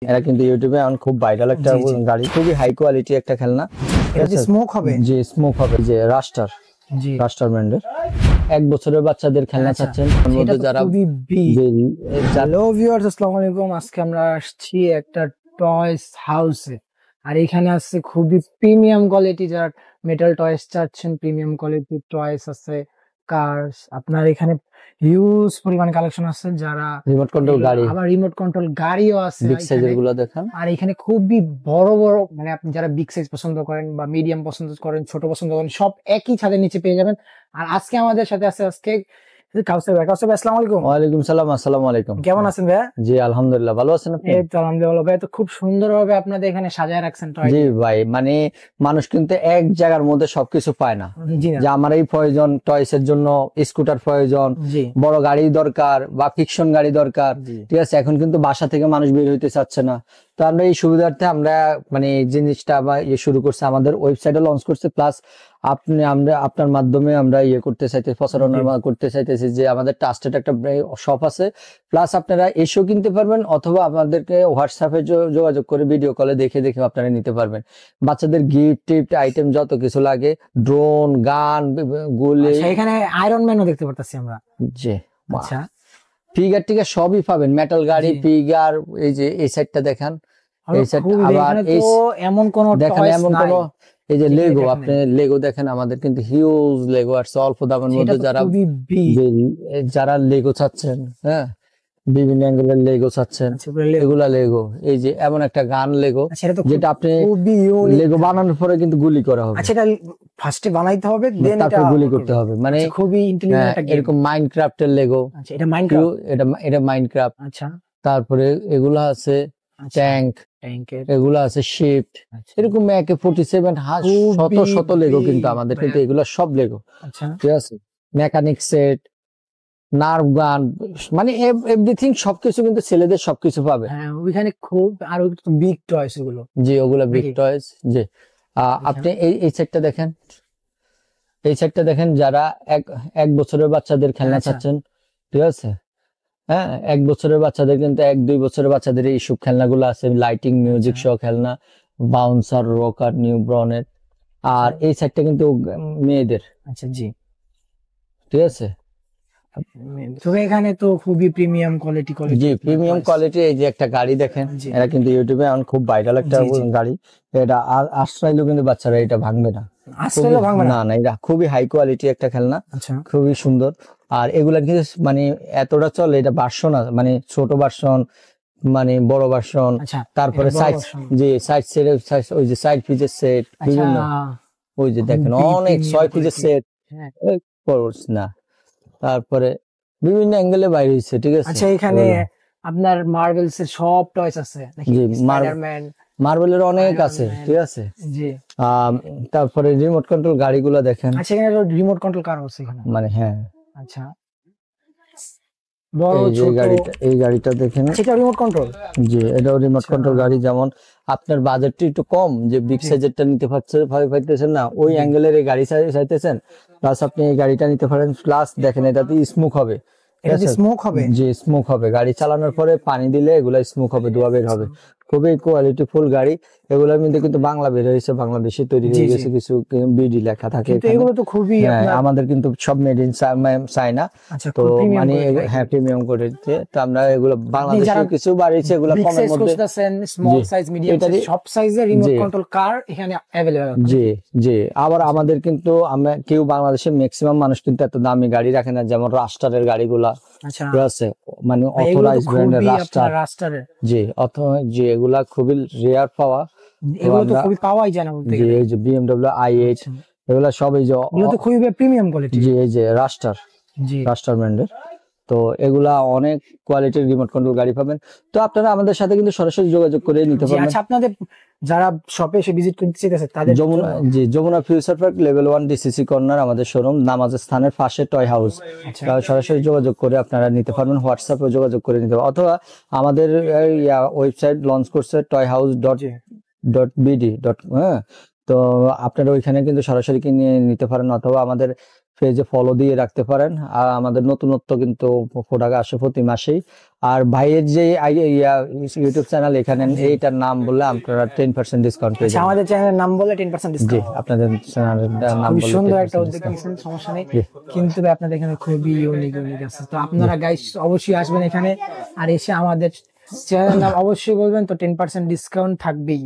এরা কিন্তু ইউটিউবে এখন খুব ভাইরাল একটা গাড়ি, খুবই হাই কোয়ালিটি একটা খেলনা। এটা যে স্মোক হবে, জি স্মোক হবে, যে রাস্টার, জি রাস্টার ব্র্যান্ডের 1 বছরের বাচ্চাদের খেলনা চাচ্ছেন, তার মধ্যে যারা হ্যালো ভিউয়ার্স, আসসালামু আলাইকুম। আজকে আমরা আসছি একটা টয়স হাউসে, আর এখানে আছে খুবই প্রিমিয়াম কোয়ালিটি। যারা মেটাল টয়স চাচ্ছেন, প্রিমিয়াম কোয়ালিটির টয়স আছে, কার্স। আপনার এখানে হিউজ পরিমাণ কালেকশন আছে। যারা রিমোট কন্ট্রোল গাড়ি, আবার রিমোট কন্ট্রোল গাড়িও আছে বিগ সাইজের গুলো দেখেন। আর এখানে খুবই বড় বড়, মানে আপনি যারা বিগ সাইজ পছন্দ করেন বা মিডিয়াম পছন্দ করেন, ছোট পছন্দ করেন, সব একই ছাদের নিচে পেয়ে যাবেন। আর আজকে আমাদের সাথে আছে কাউসার ভাই। কাউসার ভাই, আসসালামু আলাইকুম। ওয়ালাইকুম সালাম। আসসালামু আলাইকুম। কেমন আছেন ভাই? জি আলহামদুলিল্লাহ, ভালো আছেন আপনি? এই তো আলহামদুলিল্লাহ ভাই। তো খুব সুন্দরভাবে আপনাদের এখানে সাজায় রাখছেন টয়। জি ভাই, মানে মানুষ কিন্তু এক জায়গার মধ্যে সবকিছু পায় না। জি না, যে আমার এই প্রয়োজন, টয়সের জন্য স্কুটার প্রয়োজন, জি বড় গাড়ি দরকার বা ফিকশন গাড়ি দরকার, ঠিক আছে। এখন কিন্তু বাসা থেকে মানুষ বের হইতে চাচ্ছে না, তো আমরা এই সুবিধার্থে আমরা মানে এই জিনিসটা আবার শুরু করছে, আমাদের ওয়েবসাইটে লঞ্চ করছে। প্লাস আমরা আপনার মাধ্যমে আমরা করতে চাইতেছি, প্রচারণা করতে চাইতেছি যে আমাদের ট্রাস্টেড একটা শপ আছে। প্লাস আপনারা এসেও কিনতে পারবেন, অথবা আমাদেরকে হোয়াটসঅ্যাপে যোগাযোগ করে ভিডিও কলে দেখে দেখে আপনারা নিতে পারবেন। বাচ্চাদের গিফট টিফট আইটেম যত কিছু লাগে, ড্রোন, গান, গুলি, এখানে আয়রন ম্যানও দেখতে পারতেছি আমরা। জি আচ্ছা, ফিগার টিগার সবই পাবেন, মেটাল গাড়ি, ফিগার। এই যে এই সাইডটা দেখেন, এই সাইড আবার এই এমন কোন দেখেন, এমন কোন এই যে লেগো, আপনি লেগো দেখেন, আমাদের কিন্তু হিউজ লেগো আসছে অল্প দামের মধ্যে। যারা লেগো চাচ্ছেন, হ্যাঁ বিভিন্ন অ্যাঙ্গেলের লেগো চাচ্ছেন, এগুলা লেগো। এই যে এমন একটা গান লেগো, যেটা আপনি লেগো বানানোর পরে কিন্তু গুলি করা হবে। আচ্ছা, এটা ফার্স্টে বানাইতে হবে, দেন তারপর গুলি করতে হবে, মানে খুবই ইন্টেলিজেন্ট একটা গেম। এরকম মাইনক্রাফটের লেগো। আচ্ছা, এটা মাইনক্রাফট, এটা মাইনক্রাফট। আচ্ছা, তারপরে এগুলা আছে ট্যাঙ্ক, এগুলা আছে শিফট, এরকম AK-47 শত শত লেগো কিন্তু আমাদের, কিন্তু এগুলা সব লেগো, ঠিক আছে। মেকানিক সেট, নার্ভ গান, মানে এভরিথিং, সবকিছু কিন্তু ছেলেদের সবকিছু পাবে। হ্যাঁ, ওইখানে খুব আর বিগ টয়স গুলো। জি ওগুলা বিগ টয়স। জি আপনি এই সেটটা দেখেন, এই সেটটা দেখেন। যারা এক বছরের বাচ্চাদের খেলনা চাচ্ছেন, ঠিক আছে, হ্যাঁ 1 বছরের বাচ্চাদের, কিন্তু 1-2 বছরের বাচ্চাদের এইসব খেলনাগুলো আছে, লাইটিং মিউজিক সহ খেলনা, বাউন্সার, রকার, নিউ ব্রনের। আর এই সাইডটা কিন্তু মেয়েদের। আচ্ছা, জি ঠিক আছে। তো এখানে তো খুবই প্রিমিয়াম কোয়ালিটি, জি প্রিমিয়াম কোয়ালিটি। এই যে একটা গাড়ি দেখেন, এরা কিন্তু ইউটিউবে এখন খুব ভাইরাল একটা গাড়ি। এটা আশ্রয়ও কিন্তু বাচ্চারা এটা ভাঙবে না, না না, এটা খুবই হাই কোয়ালিটি একটা খেলনা, খুবই সুন্দর। আর এগুলা কিন্তু মানে এতটা চলে, এটা ভার্সন আছে, মানে ছোট ভার্সন, মানে বড় ভার্সন, তারপরে সাইড, জি সাইড সেট, ওই যে সাইড পিচের সেট বিভিন্ন, ওই যে দেখেন অনেক 6 পিচের সেট না, তারপরে বিভিন্ন অ্যাঙ্গেলে বাইরে হয়েছে, ঠিক আছে। আচ্ছা, এখানে আপনার মার্ভেলস এর সব টয়স আছে, জি মার্বেলের অনেক আছে, ঠিক আছে। জি তারপরে রিমোট কন্ট্রোল গাড়িগুলো দেখেন। আচ্ছা, এখানে রিমোট কন্ট্রোল কার আছে এখানে, মানে হ্যাঁ। আচ্ছা, বড় ছোট গাড়িটা, এই গাড়িটা দেখেন, এটা রিমোট কন্ট্রোল। জি এটাও রিমোট কন্ট্রোল গাড়ি। যেমন আপনার বাজেটটা একটু কম, যে বিগ সাইজেরটা নিতে পারতেছেন না, ওই অ্যাঙ্গেলের এই গাড়ি চাইতেছেন, প্লাস আপনি এই গাড়িটা নিতে পারেন। প্লাস দেখেন এটাতে স্মোক হবে, স্মোক হবে, জি স্মোক হবে। গাড়ি চালানোর পরে পানি দিলে এগুলা স্মোক হবে, ধোঁয়া বের হবে। খুবই কোয়ালিটি ফুল গাড়ি। এগুলোর মধ্যে কিন্তু বাংলা বের হয়েছে, বাংলাদেশে তৈরি হয়ে গেছে, কিছু বিডি লেখা থাকে। এগুলো তো খুবই, আমাদের কিন্তু সব মেড ইন চায়না, তো মানে হ্যাঁ প্রিমিয়াম কোয়ালিটি। তো আমরা এগুলো বাংলাদেশে কিছু বাড়িয়েছে, এগুলো কমের মধ্যে, স্মল সাইজ, মিডিয়াম সাইজ, সব সাইজের রিমোট কন্ট্রোল কার এখানে अवेलेबल। জি জি আবার আমাদের কিন্তু আমরা কেউ বাংলাদেশের ম্যাক্সিমাম মানুষ কিন্তু এত দামি গাড়ি রাখে না, যেমন রাস্টারের গাড়িগুলা, ঠিক আছে, মানে অথরাইজ ব্র্যান্ডের রাস্টার। জি জি এগুলা খুবই রেয়ার পাওয়া, এগুলো তো খুবই পাওয়াই যায় না বলতে গেলে। এই যে BMW i8, এগুলা সব এই যে এগুলো তো খুবই প্রিমিয়াম কোয়ালিটি। জি এই যে রাস্টার ব্র্যান্ডের। তো এগুলা অনেক কোয়ালিটির রিমোট কন্ট্রোল গাড়ি পাবেন। তো আপনারা আমাদের সাথে কিন্তু সরাসরি যোগাযোগ করে নিতে পারবেন। আচ্ছা, আপনাদের যারা শপে এসে ভিজিট করতে চাইতেছে তাদের, Jamuna future park level 1 DCC corner আমাদের শোরুম, নামাজের স্থানের পাশে টয় হাউস। সরাসরি যোগাযোগ করে আপনারা নিতে পারবেন, হোয়াটসঅ্যাপে যোগাযোগ করে নিতে পারবেন, অথবা আমাদের ওয়েবসাইট লঞ্চ করছে toyhouse.bd, হ্যাঁ, তো আপনারা ওইখানে কিন্তু সরাসরি কিনে নিতে পারেন, অথবা আমাদের পেজে ফলো দিয়ে রাখতে পারেন। আর আমাদের নতুনত্ব কিন্তু প্রোডাক্ট আসে প্রতি মাসেই। আর ভাইয়ের যে ইউটিউব চ্যানেল, এখানে এইটার নাম বললে আপনারা 10% ডিসকাউন্ট পেয়ে যাবেন। আমাদের চ্যানেলের নাম বলে 10% জি, ডিসকাউন্ট। আপনাদের চ্যানেলের নাম খুবই বললে সুন্দর 10% একটা উদ্যোগ discount। নিয়েছেন, সমস্যা নেই। কিন্তু ভাই আপনাদের এখানে খুবই ইউনিক আছে, তো আপনারা গাইস অবশ্যই আসবেন এখানে, আর এসে আমাদের চ্যানেলের নাম অবশ্যই বলবেন, তো 10% ডিসকাউন্ট থাকবেই।